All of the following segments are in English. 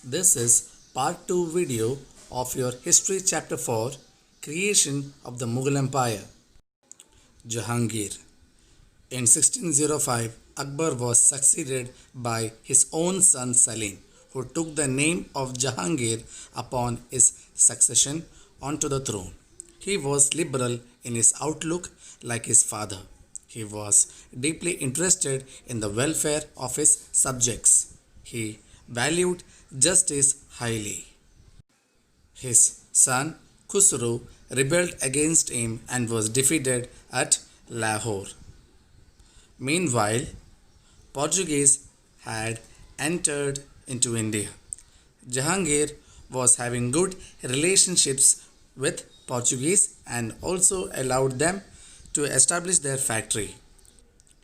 This is part 2 video of your History Chapter 4 Creation of the Mughal Empire. Jahangir. In 1605, Akbar was succeeded by his own son Salim, who took the name of Jahangir upon his succession onto the throne. He was liberal in his outlook like his father. He was deeply interested in the welfare of his subjects. He valued justice highly. His son Khusro rebelled against him and was defeated at Lahore. Meanwhile, Portuguese had entered into India. Jahangir was having good relationships with Portuguese and also allowed them to establish their factory.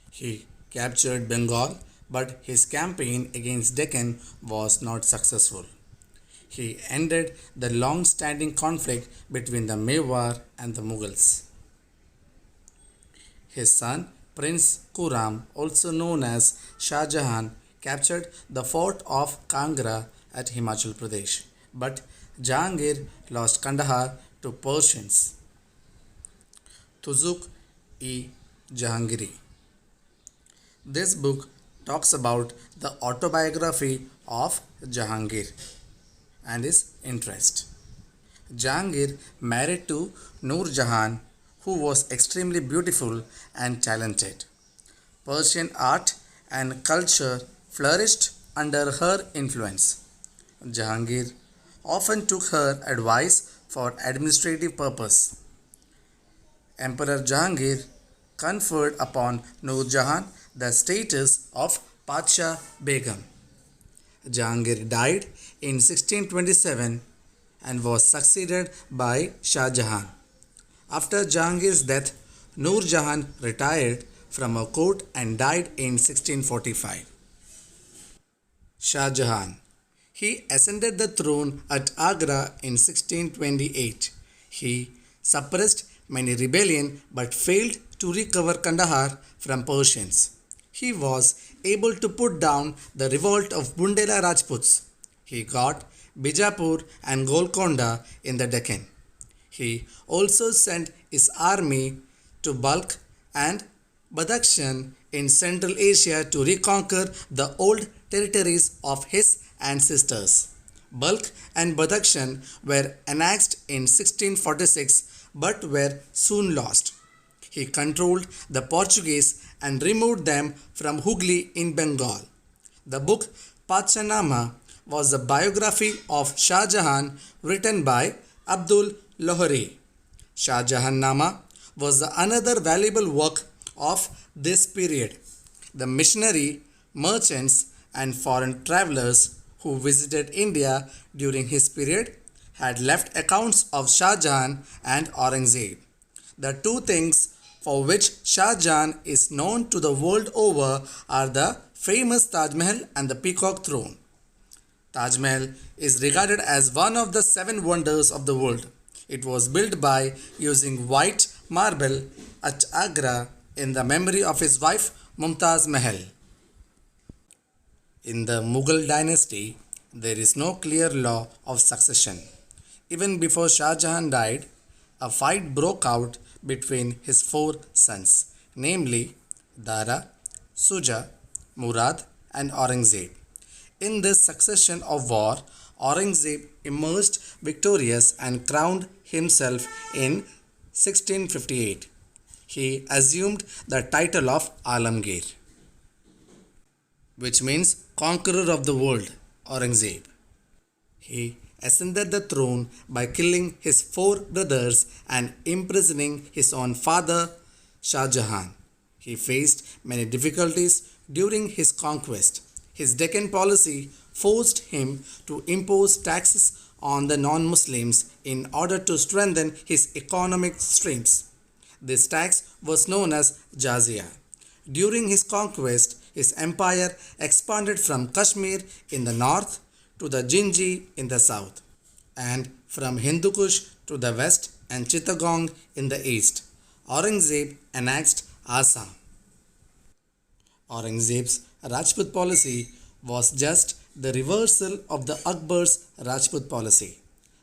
He captured Bengal, but his campaign against Deccan was not successful. He ended the long standing conflict between the Mewar and the Mughals. His son, Prince Kuram, also known as Shah Jahan, captured the fort of Kangra at Himachal Pradesh, but Jahangir lost Kandahar to Persians. Tuzuk-e-Jahangiri. This book talks about the autobiography of Jahangir and his interest. Jahangir married to Noor Jahan, who was extremely beautiful and talented. Persian art and culture flourished under her influence. Jahangir often took her advice for administrative purpose. Emperor Jahangir conferred upon Noor Jahan the status of Pacha Begum. Jahangir died in 1627 and was succeeded by Shah Jahan. After Jahangir's death, Noor Jahan retired from her court and died in 1645. Shah Jahan. He ascended the throne at Agra in 1628. He suppressed many rebellions but failed to recover Kandahar from Persians. He was able to put down the revolt of Bundela Rajputs. He got Bijapur and Golconda in the Deccan. He also sent his army to Balkh and Badakhshan in Central Asia to reconquer the old territories of his ancestors. Balkh and Badakhshan were annexed in 1646 but were soon lost. He controlled the Portuguese and removed them from Hooghly in Bengal. The book Pachanama was a biography of Shah Jahan written by Abdul Lahori. Shah Jahan Nama was another valuable work of this period. The missionary, merchants, and foreign travelers who visited India during his period had left accounts of Shah Jahan and Aurangzeb. The two things for which Shah Jahan is known to the world over are the famous Taj Mahal and the Peacock Throne. Taj Mahal is regarded as one of the 7 wonders of the world. It was built by using white marble at Agra in the memory of his wife Mumtaz Mahal. In the Mughal dynasty, there is no clear law of succession. Even before Shah Jahan died, a fight broke out between his 4 sons, namely Dara, Suja, Murad, and Aurangzeb. In this succession of war, Aurangzeb emerged victorious and crowned himself in 1658. He assumed the title of Alamgir, which means conqueror of the world, Aurangzeb. He ascended the throne by killing his 4 brothers and imprisoning his own father, Shah Jahan. He faced many difficulties during his conquest. His Deccan policy forced him to impose taxes on the non-Muslims in order to strengthen his economic streams. This tax was known as jizya. During his conquest, his empire expanded from Kashmir in the north to the Jinji in the south, and from Hindu Kush to the west and Chittagong in the east. Aurangzeb annexed Assam. Aurangzeb's Rajput policy was just the reversal of the Akbar's Rajput policy.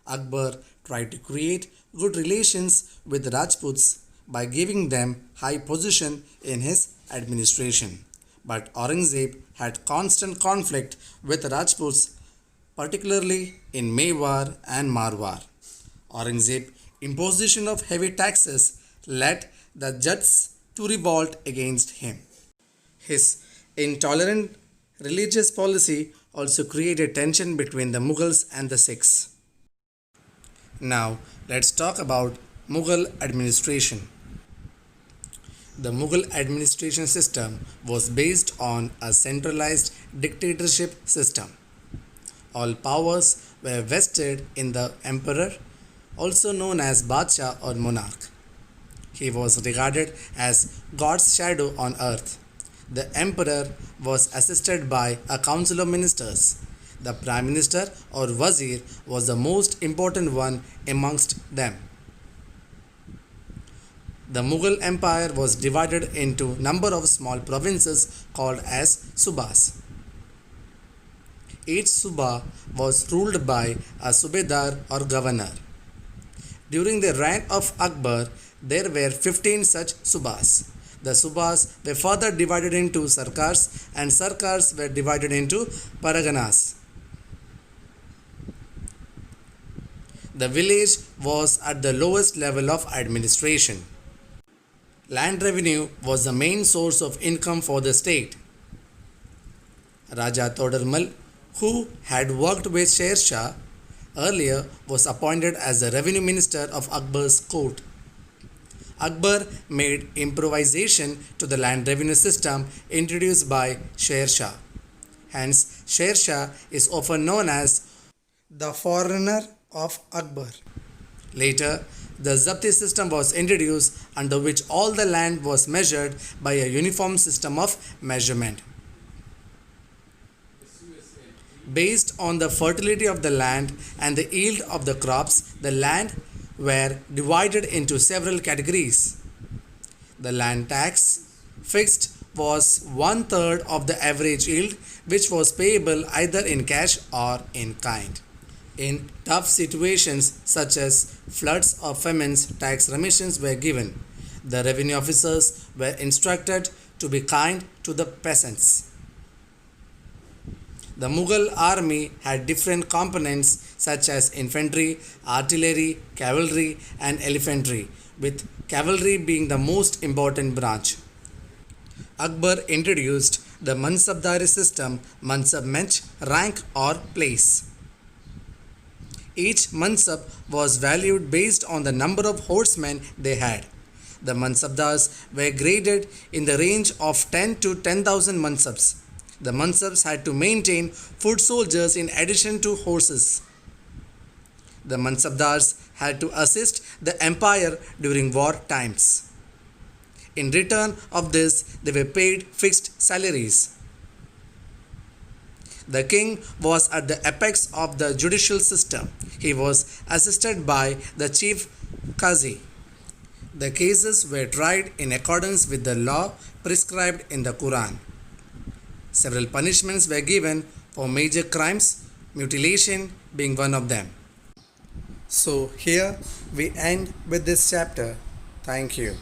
Akbar tried to create good relations with Rajputs by giving them high position in his administration. But Aurangzeb had constant conflict with Rajputs, particularly in Mewar and Marwar. Aurangzeb's imposition of heavy taxes led the Jats to revolt against him. His intolerant religious policy also created tension between the Mughals and the Sikhs. Now, let's talk about Mughal administration. The Mughal administration system was based on a centralized dictatorship system. All powers were vested in the emperor, also known as Badshah or monarch. He was regarded as God's shadow on earth. The emperor was assisted by a council of ministers. The prime minister or wazir was the most important one amongst them. The Mughal Empire was divided into number of small provinces called as subas. Each suba was ruled by a subedar or governor. During the reign of Akbar, there were 15 such subas. The subas were further divided into sarkars and sarkars were divided into paraganas. The village was at the lowest level of administration. Land revenue was the main source of income for the state. Raja Todarmal, who had worked with Sher Shah earlier, was appointed as the revenue minister of Akbar's court. Akbar made improvisation to the land revenue system introduced by Sher Shah. Hence, Sher Shah is often known as the forerunner of Akbar. Later, the Zabti system was introduced, under which all the land was measured by a uniform system of measurement. Based on the fertility of the land and the yield of the crops, the land were divided into several categories. The land tax fixed was 1/3 of the average yield, which was payable either in cash or in kind. In tough situations such as floods or famines, tax remissions were given. The revenue officers were instructed to be kind to the peasants. The Mughal army had different components such as infantry, artillery, cavalry, and elephantry, with cavalry being the most important branch. Akbar introduced the Mansabdari system. Mansab meant rank or place. Each Mansab was valued based on the number of horsemen they had. The Mansabdars were graded in the range of 10 to 10,000 Mansabs. The Mansabs had to maintain foot soldiers in addition to horses. The Mansabdars had to assist the empire during war times. In return of this, they were paid fixed salaries. The king was at the apex of the judicial system. He was assisted by the chief qazi. The cases were tried in accordance with the law prescribed in the Quran. Several punishments were given for major crimes, mutilation being one of them. So here we end with this chapter. Thank you.